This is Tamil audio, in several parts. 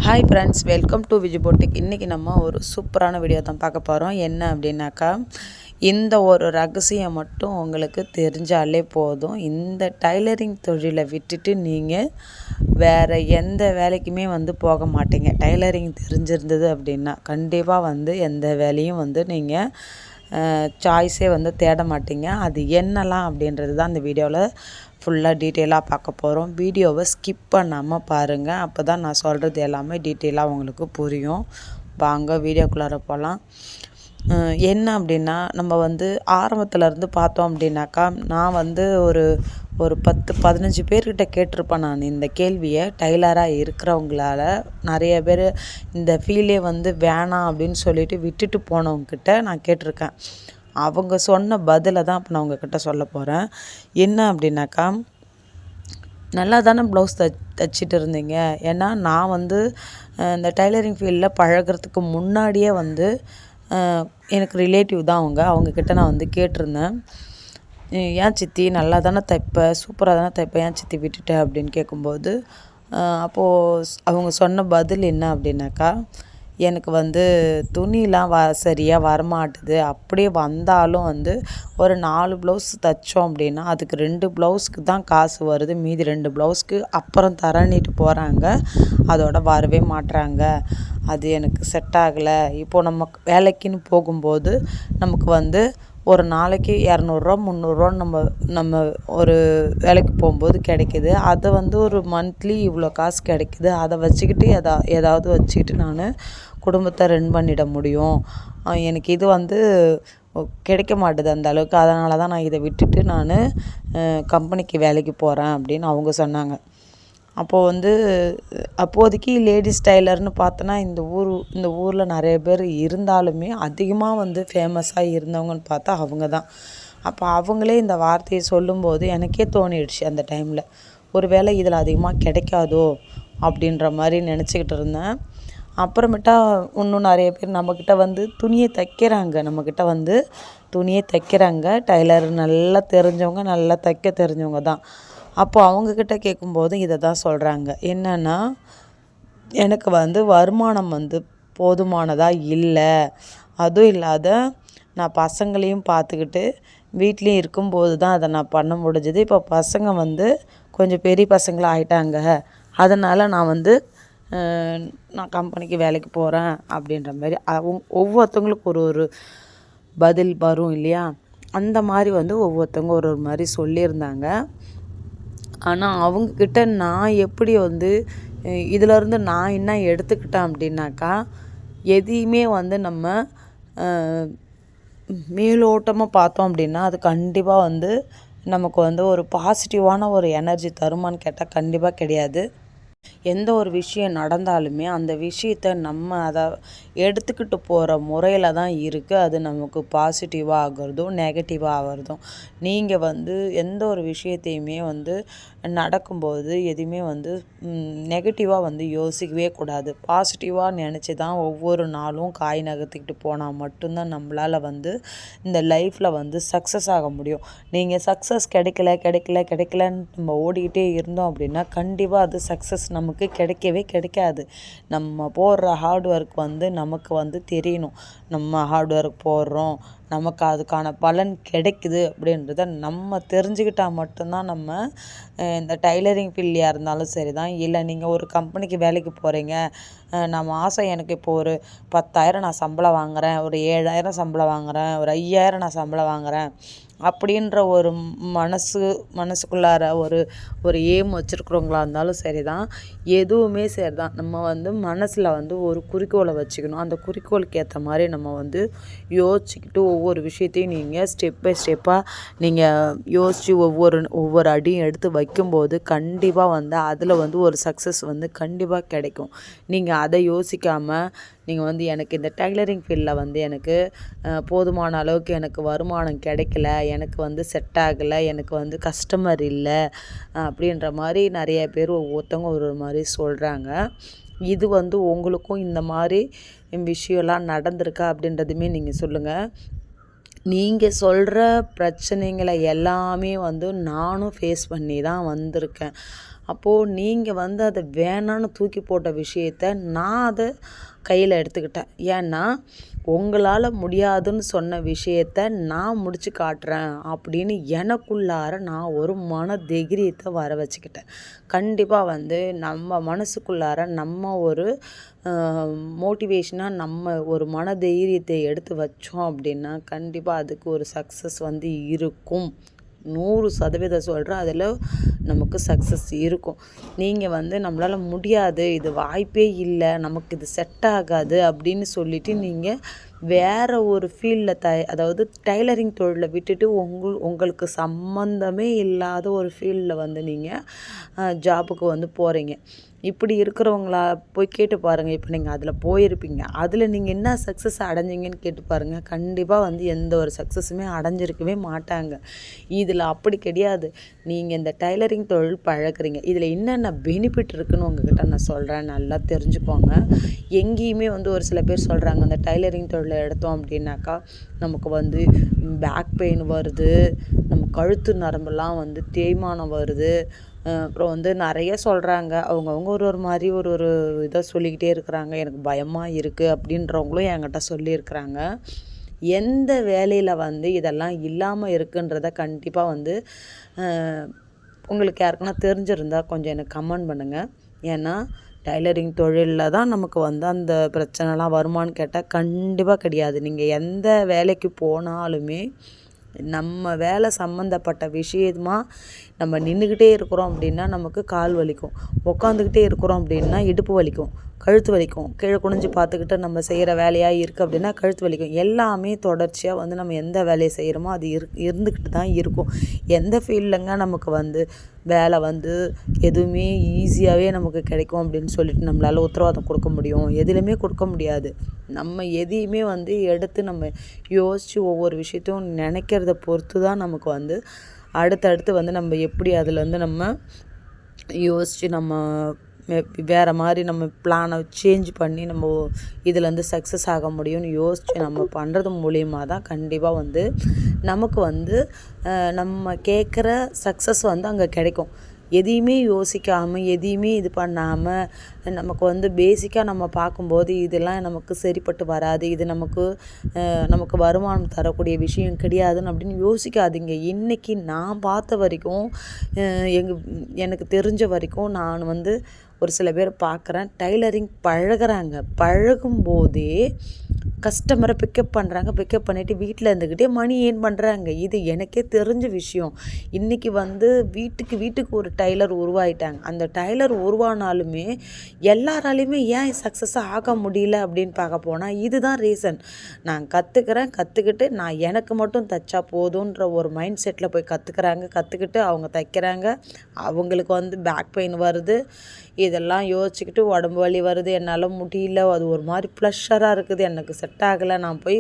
Hi friends, welcome to Vijay boutique. இன்றைக்கி நம்ம ஒரு சூப்பரான வீடியோ தான் பார்க்க போகிறோம். என்ன அப்படின்னாக்கா, இந்த ஒரு ரகசியம் மட்டும் உங்களுக்கு தெரிஞ்சாலே போதும். இந்த டைலரிங் தொழிலை விட்டுட்டு நீங்கள் வேறு எந்த வேலைக்குமே போக மாட்டீங்க. டைலரிங் தெரிஞ்சிருந்தது அப்படின்னா கண்டிப்பாக எந்த வேலையும் நீங்கள் சாய்ஸே தேட மாட்டீங்க. அது என்னலாம் அப்படின்றது தான் இந்த வீடியோவில் ஃபுல்லாக டீட்டெயிலாக பார்க்க போகிறோம். வீடியோவை ஸ்கிப் பண்ணாமல் பாருங்கள். அப்போ தான் நான் சொல்கிறது எல்லாமே டீட்டெயிலாக உங்களுக்கு புரியும். வாங்க வீடியோக்குள்ளார போகலாம். என்ன அப்படின்னா, நம்ம ஆரம்பத்துலேருந்து பார்த்தோம் அப்படின்னாக்கா, நான் ஒரு 10-15 பேர்கிட்ட கேட்டிருப்பேன் நான் இந்த கேள்வியை. டைலராக இருக்கிறவங்களால நிறைய பேர் இந்த ஃபீல்டே வேணாம் அப்படின்னு சொல்லிட்டு விட்டுட்டு போனவங்கக்கிட்ட நான் கேட்டிருக்கேன். அவங்க சொன்ன பதிலை தான் இப்போ நான் உங்ககிட்ட சொல்ல போகிறேன். என்ன அப்படின்னாக்கா, நல்லா தானே ப்ளவுஸ் தைச்சிட்டு இருந்தீங்க. ஏன்னா நான் இந்த டைலரிங் ஃபீல்டில் பழகிறதுக்கு முன்னாடியே எனக்கு ரிலேட்டிவ் தான் அவங்கக்கிட்ட நான் கேட்டிருந்தேன். ஏன் சித்தி நல்லா தானே தைப்ப, சூப்பராக தானே தைப்ப, ஏன் சித்தி விட்டுட்ட அப்படின்னு கேட்கும்போது, அப்போது அவங்க சொன்ன பதில் என்ன அப்படின்னாக்கா, எனக்கு துணிலாம் சரியாக வரமாட்டுது. அப்படியே வந்தாலும் ஒரு 4 ப்ளவுஸ் தைச்சோம் அப்படின்னா அதுக்கு 2 ப்ளவுஸ்க்கு தான் காசு வருது. மீதி 2 ப்ளவுஸ்க்கு அப்புறம் தரணிட்டு போகிறாங்க. அதோட வரவே மாட்டுறாங்க. அது எனக்கு செட் ஆகலை. இப்போது நம்ம வேலைக்குன்னு போகும்போது நமக்கு ஒரு நாளைக்கு 200 300 நம்ம ஒரு வேலைக்கு போகும்போது கிடைக்கிது. அதை ஒரு மந்த்லி இவ்வளோ காசு கிடைக்கிது. அதை வச்சுக்கிட்டு ஏதாவது வச்சுக்கிட்டு நான் குடும்பத்தை ரன் பண்ணிட முடியும். எனக்கு இது கிடைக்க மாட்டுது அந்த அளவுக்கு. அதனால தான் நான் இதை விட்டுட்டு நான் கம்பெனிக்கு வேலைக்கு போகிறேன் அப்படின்னு அவங்க சொன்னாங்க. அப்போது அப்போதைக்கு லேடிஸ் டைலர்னு பார்த்தோன்னா இந்த ஊரில் நிறைய பேர் இருந்தாலுமே அதிகமாக ஃபேமஸாக இருந்தவங்கன்னு பார்த்தா அவங்க தான். அப்போ அவங்களே இந்த வார்த்தையை சொல்லும்போது எனக்கே தோணிடுச்சு அந்த டைமில், ஒரு வேளை இதில் அதிகமாக கிடைக்காதோ அப்படின்ற மாதிரி நினச்சிக்கிட்டு இருந்தேன். அப்புறமேட்டா இன்னும் நிறைய பேர் நம்மக்கிட்ட துணியை தைக்கிறாங்க. நம்மக்கிட்ட துணியை தைக்கிறாங்க. டைலர் நல்லா தெரிஞ்சவங்க, நல்லா தைக்க தெரிஞ்சவங்க தான். அப்போது அவங்கக்கிட்ட கேட்கும்போது இதை தான் சொல்கிறாங்க. என்னென்னா, எனக்கு வருமானம் போதுமானதாக இல்லை. அதுவும் இல்லாத நான் பசங்களையும் பார்த்துக்கிட்டு வீட்லேயும் இருக்கும்போது தான் அதை நான் பண்ண முடிஞ்சது. இப்போ பசங்க கொஞ்சம் பெரிய பசங்களாக ஆயிட்டாங்க. அதனால் நான் கம்பெனிக்கு வேலைக்கு போகிறேன் அப்படின்ற மாதிரி ஒவ்வொருத்தவங்களுக்கு ஒரு பதில் வரும் இல்லையா? அந்த மாதிரி ஒவ்வொருத்தவங்க ஒரு மாதிரி சொல்லியிருந்தாங்க. ஆனால் அவங்கக்கிட்ட நான் எப்படி இதிலேருந்து நான் என்ன எடுத்துக்கிட்டேன் அப்படின்னாக்கா, எதையுமே நம்ம மேலோட்டமாக பார்த்தோம் அப்படின்னா அது கண்டிப்பாக நமக்கு ஒரு பாசிட்டிவான ஒரு எனர்ஜி தருமான்னு கேட்டால் கண்டிப்பாக கிடையாது. எந்த ஒரு விஷயம் நடந்தாலுமே அந்த விஷயத்தை நம்ம அதை எடுத்துக்கிட்டு போகிற முறையில் தான் இருக்குது. அது நமக்கு பாசிட்டிவாக ஆகிறதும் நெகட்டிவாக ஆகிறதும். நீங்கள் எந்த ஒரு விஷயத்தையுமே நடக்கும்போது எதுவுமே நெகட்டிவாக யோசிக்கவே கூடாது. பாசிட்டிவாக நினச்சி தான் ஒவ்வொரு நாளும் காய் நகர்த்திக்கிட்டு போனால் மட்டும்தான் நம்மளால் இந்த லைஃப்பில் சக்ஸஸ் ஆக முடியும். நீங்கள் சக்ஸஸ் கிடைக்கலன்னு நம்ம ஓடிக்கிட்டே இருந்தோம் அப்படின்னா கண்டிப்பாக அது சக்ஸஸ் நமக்கு கிடைக்கவே கிடைக்காது. நம்ம போடுற ஹார்ட் ஒர்க் நமக்கு தெரியணும். நம்ம ஹார்ட் ஒர்க் போடுறோம், நமக்கு அதுக்கான பலன் கிடைக்குது அப்படின்றத நம்ம தெரிஞ்சுக்கிட்டால் மட்டும்தான் நம்ம இந்த டைலரிங் ஃபீல்டியாக இருந்தாலும் சரி தான். இல்லை நீங்கள் ஒரு கம்பெனிக்கு வேலைக்கு போகிறீங்க, நான் மாதம் எனக்கு இப்போ ஒரு 10,000 நான் சம்பளம் வாங்குகிறேன், ஒரு 7,000 சம்பளம் வாங்குகிறேன், ஒரு 5,000 நான் சம்பளம் வாங்குகிறேன் அப்படின்ற ஒரு மனசுக்குள்ளார ஒரு எய்ம் வச்சுருக்குறவங்களா இருந்தாலும் சரி தான். எதுவுமே சரி தான். நம்ம மனசில் ஒரு குறிக்கோளை வச்சுக்கணும். அந்த குறிக்கோளுக்கு ஏற்ற மாதிரி நம்ம யோசிச்சுக்கிட்டு ஒவ்வொரு விஷயத்தையும் நீங்கள் ஸ்டெப் பை ஸ்டெப்பாக நீங்கள் யோசித்து ஒவ்வொரு அடியும் எடுத்து வைக்கும்போது கண்டிப்பாக அதில் ஒரு சக்ஸஸ் கண்டிப்பாக கிடைக்கும். நீங்கள் அதை யோசிக்காமல் நீங்கள் எனக்கு இந்த டைலரிங் ஃபீல்டில் எனக்கு போதுமான அளவுக்கு எனக்கு வருமானம் கிடைக்கல, எனக்கு செட் ஆகலை, எனக்கு கஸ்டமர் இல்லை அப்படின்ற மாதிரி நிறைய பேர் ஒவ்வொருத்தவங்க ஒரு மாதிரி சொல்கிறாங்க. இது உங்களுக்கும் இந்த மாதிரி விஷயம்லாம் நடந்திருக்கா அப்படின்றதுமே நீங்கள் சொல்லுங்கள். நீங்கள் சொல்கிற பிரச்சனைகளை எல்லாமே நானும் ஃபேஸ் பண்ணி தான் வந்திருக்கேன். அப்போது நீங்கள் வந்து அதை வேணான்னு தூக்கி போட்ட விஷயத்த நான் அதை கையில் எடுத்துக்கிட்டேன். ஏன்னா உங்களால் முடியாதுன்னு சொன்ன விஷயத்த நான் முடிச்சு காட்டுறேன் அப்படின்னு எனக்குள்ளார நான் ஒரு மன தைரியத்தை வர வச்சுக்கிட்டேன். கண்டிப்பாக வந்து நம்ம மனசுக்குள்ளார நம்ம ஒரு மோட்டிவேஷனாக நம்ம ஒரு மன தைரியத்தை எடுத்து வச்சோம் அப்படின்னா கண்டிப்பாக அதுக்கு ஒரு சக்ஸஸ் வந்து இருக்கும். 100% சொல்கிறேன், அதில் நமக்கு சக்ஸஸ் இருக்கும். நீங்கள் வந்து நம்மளால் முடியாது, இது வாய்ப்பே இல்லை, நமக்கு இது செட் ஆகாது அப்படின்னு சொல்லிவிட்டு நீங்கள் வேறு ஒரு ஃபீல்டில் அதாவது டைலரிங் தொழிலை விட்டுட்டு உங்களுக்கு சம்மந்தமே இல்லாத ஒரு ஃபீல்டில் வந்து நீங்கள் ஜாபுக்கு வந்து போகிறீங்க. இப்படி இருக்கிறவங்களா போய் கேட்டு பாருங்கள். இப்போ நீங்கள் அதில் போயிருப்பீங்க, அதில் நீங்கள் என்ன சக்ஸஸ் அடைஞ்சிங்கன்னு கேட்டு பாருங்கள். கண்டிப்பாக வந்து எந்த ஒரு சக்ஸஸுமே அடைஞ்சிருக்கவே மாட்டாங்க. இதில் அப்படி கிடையாது. நீங்கள் இந்த டைலரிங் தொழில் பழகுறீங்க, இதில் என்னென்ன பெனிஃபிட் இருக்குதுன்னு உங்ககிட்ட நான் சொல்கிறேன், நல்லா தெரிஞ்சுக்கோங்க. எங்கேயுமே வந்து ஒரு சில பேர் சொல்கிறாங்க அந்த டைலரிங் தொழிலை எடுத்தோம் அப்படின்னாக்கா நமக்கு வந்து பேக் பெயின் வருது, நம்ம கழுத்து நரம்பெல்லாம் வந்து தேய்மானம் வருது, அப்புறம் வந்து நிறைய சொல்கிறாங்க. அவங்கவுங்க ஒரு மாதிரி ஒரு இதை சொல்லிக்கிட்டே இருக்கிறாங்க. எனக்கு பயமாக இருக்குது அப்படின்றவங்களும் என்கிட்ட சொல்லியிருக்கிறாங்க. எந்த வேலையில் வந்து இதெல்லாம் இல்லாமல் இருக்குன்றத கண்டிப்பாக வந்து உங்களுக்கு யாருக்குன்னா தெரிஞ்சிருந்தால் கொஞ்சம் எனக்கு கமெண்ட் பண்ணுங்கள். ஏன்னா டைலரிங் தொழிலில் தான் நமக்கு வந்து அந்த பிரச்சனைலாம் வருமானு கேட்டால் கண்டிப்பாக கிடையாது. நீங்கள் எந்த வேலைக்கு போனாலுமே நம்ம வேலை சம்மந்தப்பட்ட விஷயமா நம்ம நின்றுக்கிட்டே இருக்கிறோம் அப்படின்னா நமக்கு கால் வலிக்கும், உட்காந்துக்கிட்டே இருக்கிறோம் அப்படின்னா இடுப்பு வலிக்கும், கழுத்து வலிக்கும், கீழே குனிஞ்சு பார்த்துக்கிட்டு நம்ம செய்கிற வேலையாக இருக்குது அப்படின்னா கழுத்து வலிக்கும். எல்லாமே தொடர்ச்சியாக வந்து நம்ம எந்த வேலையை செய்கிறோமோ அது இருந்துக்கிட்டு தான் இருக்கும். எந்த ஃபீல்டுலங்க நமக்கு வந்து வேலை வந்து எதுவுமே ஈஸியாகவே நமக்கு கிடைக்கும் அப்படின்னு சொல்லிட்டு நம்மளால் உத்தரவாதம் கொடுக்க முடியும்? எதுலையுமே கொடுக்க முடியாது. நம்ம எதையுமே வந்து எடுத்து நம்ம யோசித்து ஒவ்வொரு விஷயத்தையும் நினைக்கிறத பொறுத்து தான் நமக்கு வந்து அடுத்தடுத்து வந்து நம்ம எப்படி அதில் வந்து நம்ம யோசித்து நம்ம வேறு மாதிரி நம்ம பிளானை சேஞ்ச் பண்ணி நம்ம இதில் வந்து சக்ஸஸ் ஆக முடியும்னு யோசித்து நம்ம பண்ணுறது மூலிமா தான் கண்டிப்பாக வந்து நமக்கு வந்து நம்ம கேட்குற சக்ஸஸ் வந்து அங்கே கிடைக்கும். எதையுமே யோசிக்காமல் எதையுமே இது பண்ணாமல் நமக்கு வந்து பேசிக்காக நம்ம பார்க்கும்போது இதெல்லாம் நமக்கு சரிப்பட்டு வராது, இது நமக்கு வருமானம் தரக்கூடிய விஷயம் கிடையாதுன்னு அப்படின்னு யோசிக்காதீங்க. இன்றைக்கி நான் பார்த்த வரைக்கும் எனக்கு தெரிஞ்ச வரைக்கும் நான் வந்து ஒரு சில பேர் பார்க்குறேன், டைலரிங் பழகும்போதே கஸ்டமரை பிக்கப் பிக்கப் பண்ணிவிட்டு வீட்டில் இருந்துக்கிட்டே மணி ஏர்ன் பண்ணுறாங்க. இது எனக்கே தெரிஞ்ச விஷயம். இன்றைக்கி வந்து வீட்டுக்கு ஒரு டைலர் உருவாயிட்டாங்க. அந்த டைலர் உருவானாலுமே எல்லாராலையுமே ஏன் சக்ஸஸாக ஆக முடியல அப்படின்னு பார்க்க போனால் இதுதான் ரீசன். நான் கற்றுக்கிட்டு நான் எனக்கு மட்டும் தைச்சா போதுன்ற ஒரு மைண்ட் செட்டில் போய் கற்றுக்கிட்டு அவங்க தைக்கிறாங்க. அவங்களுக்கு வந்து பேக் பெயின் வருது, இதெல்லாம் யோசிச்சுக்கிட்டு உடம்பு வலி வருது, என்னால் முடியல, அது ஒரு மாதிரி ப்ளஷராக இருக்குது, எனக்கு செட் ஆகலை, நான் போய்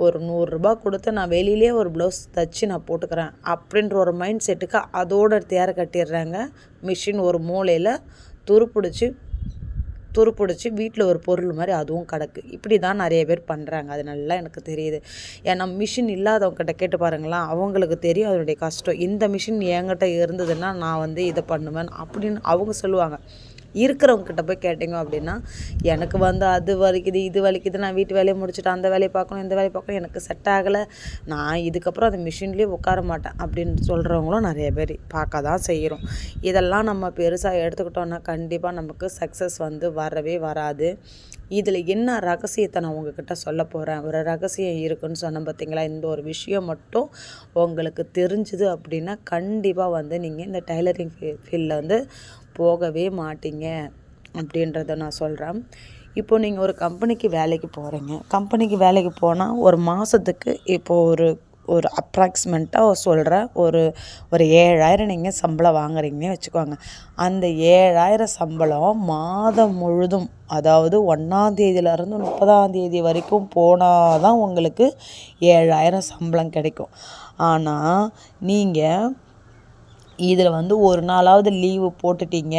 ஒரு 100 ரூபா கொடுத்து நான் வெளியிலே ஒரு ப்ளவுஸ் தைச்சி நான் போட்டுக்கிறேன் அப்படின்ற ஒரு மைண்ட் செட்டுக்கு அதோட தேர கட்டிடுறாங்க. மிஷின் ஒரு மூலையில் துருப்பிடிச்சி வீட்டில் ஒரு பொருள் மாதிரி அதுவும் கிடக்கு. இப்படி தான் நிறைய பேர் பண்ணுறாங்க. அது நல்லா எனக்கு தெரியுது. ஏன்னா மிஷின் இல்லாதவங்ககிட்ட கேட்டு பாருங்களா, அவங்களுக்கு தெரியும் அதனுடைய கஷ்டம். இந்த மிஷின் என்கிட்ட இருந்ததுன்னா நான் வந்து இதை பண்ணுவேன் அப்படின்னு அவங்க சொல்லுவாங்க. இருக்கிறவங்ககிட்ட போய் கேட்டிங்க அப்படின்னா எனக்கு வந்து அது வலிக்குது, இது வலிக்குது, நான் வீட்டு வேலையை முடிச்சுட்டு அந்த வேலையை பார்க்கணும், இந்த வேலையை பார்க்கணும், எனக்கு செட் ஆகலை, நான் இதுக்கப்புறம் அந்த மிஷின்லேயே உட்கார மாட்டேன் அப்படின்னு சொல்கிறவங்களும் நிறைய பேர் பார்க்க தான் செய்கிறோம். இதெல்லாம் நம்ம பெருசாக எடுத்துக்கிட்டோன்னா கண்டிப்பாக நமக்கு சக்ஸஸ் வந்து வரவே வராது. இதில் என்ன ரகசியத்தை நான் உங்ககிட்ட சொல்ல போகிறேன், ஒரு ரகசியம் இருக்குதுன்னு சொன்னேன் பார்த்தீங்களா. இந்த ஒரு விஷயம் மட்டும் உங்களுக்கு தெரிஞ்சுது அப்படின்னா கண்டிப்பாக வந்து நீங்கள் இந்த டைலரிங் ஃபீல்டில் வந்து போகவே மாட்டீங்க அப்படின்றத நான் சொல்கிறேன். இப்போது நீங்கள் ஒரு கம்பெனிக்கு வேலைக்கு போகிறீங்க. கம்பெனிக்கு வேலைக்கு போனால் ஒரு மாதத்துக்கு இப்போது ஒரு அப்ராக்சிமேட்டாக சொல்கிறேன், ஒரு 7,000 நீங்கள் சம்பளம் வாங்குறீங்கன்னு வச்சுக்கோங்க. அந்த 7,000 சம்பளம் மாதம் முழுதும், அதாவது 1ஆம் தேதியிலேருந்து 30ஆம் தேதி வரைக்கும் போனால் தான் உங்களுக்கு 7,000 சம்பளம் கிடைக்கும். ஆனால் நீங்கள் இதில் வந்து ஒரு நாளாவது லீவு போட்டுட்டீங்க,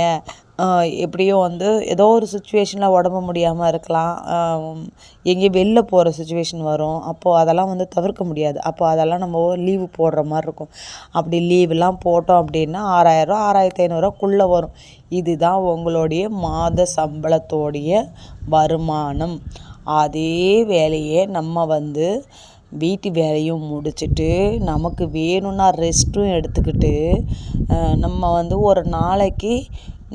எப்படியோ வந்து ஏதோ ஒரு சுச்சுவேஷனில் உடம்பு முடியாமல் இருக்கலாம், எங்கேயும் வெளில போகிற சுச்சுவேஷன் வரும். அப்போது அதெல்லாம் வந்து தவிர்க்க முடியாது. அப்போ அதெல்லாம் நம்ம லீவு போடுற மாதிரி இருக்கும். அப்படி லீவெலாம் போட்டோம் அப்படின்னா 6000 6500 வரும். இதுதான் உங்களுடைய மாத சம்பளத்தோடைய வருமானம். அதே வேலையை நம்ம வந்து வீட்டு வேலையும் முடிச்சுட்டு நமக்கு வேணும்னா ரெஸ்ட்டும் எடுத்துக்கிட்டு நம்ம வந்து ஒரு நாளைக்கு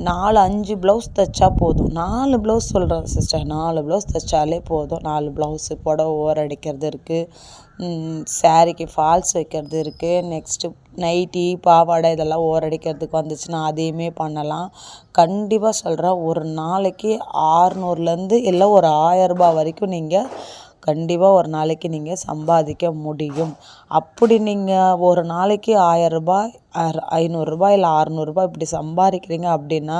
4-5 ப்ளவுஸ் தைச்சா போதும். 4 ப்ளவுஸ் சொல்கிறேன் சிஸ்டர், 4 ப்ளவுஸ் தைச்சாலே போதும். 4 ப்ளவுஸு புடவை ஓரம் அடிக்கிறது இருக்குது, சாரீக்கு ஃபால்ஸ் வைக்கிறது இருக்குது, நெக்ஸ்ட்டு நைட்டி பாவாடை இதெல்லாம் ஓரடிக்கிறதுக்கு வந்துச்சுன்னா அதையுமே பண்ணலாம். கண்டிப்பாக சொல்கிறேன், ஒரு நாளைக்கு 600லேருந்து இல்லை ஒரு 1000 வரைக்கும் நீங்கள் கண்டிப்பாக ஒரு நாளைக்கு நீங்கள் சம்பாதிக்க முடியும். அப்படி நீங்கள் ஒரு நாளைக்கு 1000 500 இல்லை 600 இப்படி சம்பாதிக்கிறீங்க அப்படின்னா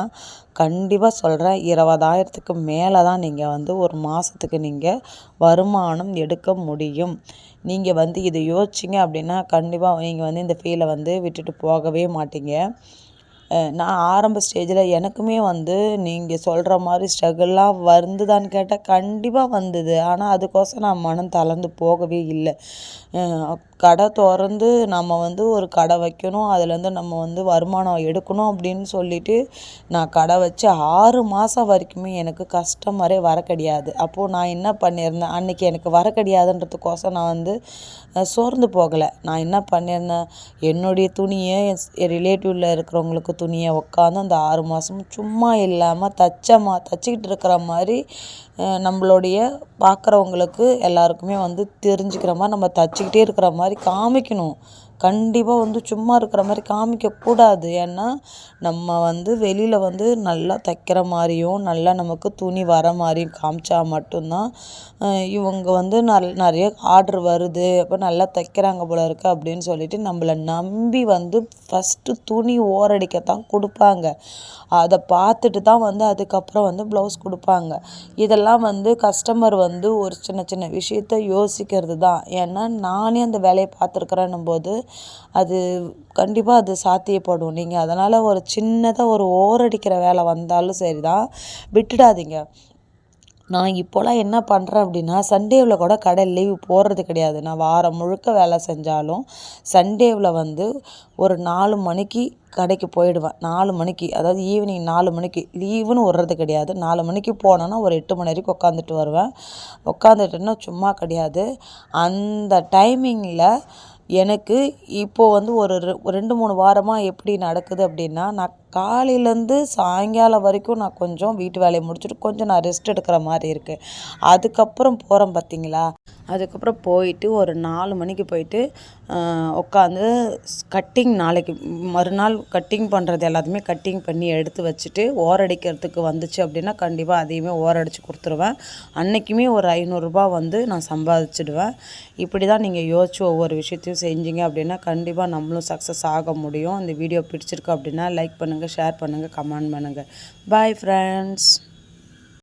கண்டிப்பாக சொல்கிறேன் 20,000க்கு மேலே தான் நீங்கள் வந்து ஒரு மாதத்துக்கு நீங்கள் வருமானம் எடுக்க முடியும். நீங்கள் வந்து இதை யோசிச்சிங்க அப்படின்னா கண்டிப்பாக நீங்கள் வந்து இந்த ஃபீலை வந்து விட்டுட்டு போகவே மாட்டீங்க. நான் ஆரம்ப ஸ்டேஜில் எனக்குமே வந்து நீங்கள் சொல்கிற மாதிரி ஸ்ட்ரகிள்லாம் வந்துதான்னு கேட்டால் கண்டிப்பாக வந்தது. ஆனால் அதுக்கோசரம் நான் மனம் தளர்ந்து போகவே இல்லை. கடை திறந்து நம்ம வந்து ஒரு கடை வைக்கணும், அதுலேருந்து நம்ம வந்து வருமானம் எடுக்கணும் அப்படின்னு சொல்லிட்டு நான் கடை வச்சு 6 மாதம் வரைக்குமே எனக்கு கஸ்டமரே வர கிடையாது. அப்போது நான் என்ன பண்ணியிருந்தேன், அன்றைக்கி எனக்கு வர கிடையாதுன்றதுக்கோசரம் நான் வந்து சோர்ந்து போகலை. நான் என்ன பண்ணியிருந்தேன், என்னுடைய துணியை என் ரிலேட்டிவில் இருக்கிறவங்களுக்கு துணியை உட்காந்து அந்த 6 மாதமும் சும்மா இல்லாமல் தச்சிக்கிட்டு இருக்கிற மாதிரி நம்மளுடைய பார்க்குறவங்களுக்கு எல்லாருக்குமே வந்து தெரிஞ்சுக்கிற மாதிரி நம்ம தச்சிக்கிட்டே இருக்கிற மாதிரி காமிக்கணும். கண்டிப்பாக வந்து சும்மா இருக்கிற மாதிரி காமிக்கக்கூடாது. ஏன்னா நம்ம வந்து வெளியில் வந்து நல்லா தைக்கிற மாதிரியும் நல்லா நமக்கு துணி வர மாதிரியும் காமிச்சா மட்டும்தான் இவங்க வந்து நிறைய ஆர்டர் வருது, அப்போ நல்லா தைக்கிறாங்க போல இருக்குது அப்படின்னு சொல்லிட்டு நம்மளை நம்பி வந்து ஃபஸ்ட்டு துணி ஓரடிக்கத்தான் கொடுப்பாங்க. அதை பார்த்துட்டு தான் வந்து அதுக்கப்புறம் வந்து ப்ளவுஸ் கொடுப்பாங்க. இதெல்லாம் வந்து கஸ்டமர் வந்து ஒரு சின்ன சின்ன விஷயத்த யோசிக்கிறது தான். ஏன்னா நானே அந்த வேலையை பார்த்துருக்குறேன்னும் போது அது கண்டிப்பாக அது சாத்தியப்படும். நீங்கள் அதனால் ஒரு சின்னதாக ஒரு ஓரடிக்கிற வேலை வந்தாலும் சரி தான், விட்டுடாதீங்க. நான் இப்போலாம் என்ன பண்ணுறேன் அப்படின்னா, சண்டேவில் கூட கடை லீவ் போடுறது கிடையாது. நான் வாரம் முழுக்க வேலை செஞ்சாலும் சண்டேவில் வந்து ஒரு 4 மணிக்கு கடைக்கு போயிடுவேன். 4 மணிக்கு, அதாவது ஈவினிங் 4 மணிக்கு லீவுன்னு விட்றது கிடையாது. 4 மணிக்கு போனேன்னா ஒரு 8 மணி வரைக்கும் உட்காந்துட்டு வருவேன். உட்காந்துட்டுன்னா சும்மா கிடையாது. அந்த டைமிங்கில் எனக்கு இப்போது வந்து ஒரு 2-3 வாரமாக எப்படி நடக்குது அப்படின்னா, நான் காலையிலேருந்து சாயங்காலம் வரைக்கும் நான் கொஞ்சம் வீட்டு வேலையை முடிச்சுட்டு கொஞ்சம் நான் ரெஸ்ட் எடுக்கிற மாதிரி இருக்குது. அதுக்கப்புறம் போகிறேன் பார்த்தீங்களா, அதுக்கப்புறம் போயிட்டு ஒரு 4 மணிக்கு போயிட்டு உட்காந்து கட்டிங், நாளைக்கு மறுநாள் கட்டிங் பண்ணுறது எல்லாத்தையுமே கட்டிங் பண்ணி எடுத்து வச்சுட்டு ஓரடிக்கிறதுக்கு வந்துச்சு அப்படின்னா கண்டிப்பாக அதையுமே ஓரடிச்சு கொடுத்துருவேன். அன்றைக்குமே ஒரு 500 வந்து நான் சம்பாதிச்சிடுவேன். இப்படி தான் நீங்கள் யோசிச்சு ஒவ்வொரு விஷயத்தையும் செஞ்சீங்க அப்படின்னா கண்டிப்பாக நம்மளும் சக்ஸஸ் ஆக முடியும். இந்த வீடியோ பிடிச்சிருக்கு அப்படின்னா லைக் பண்ணுங்கள், ஷேர் பண்ணுங்கள், கமெண்ட் பண்ணுங்கள். Bye friends.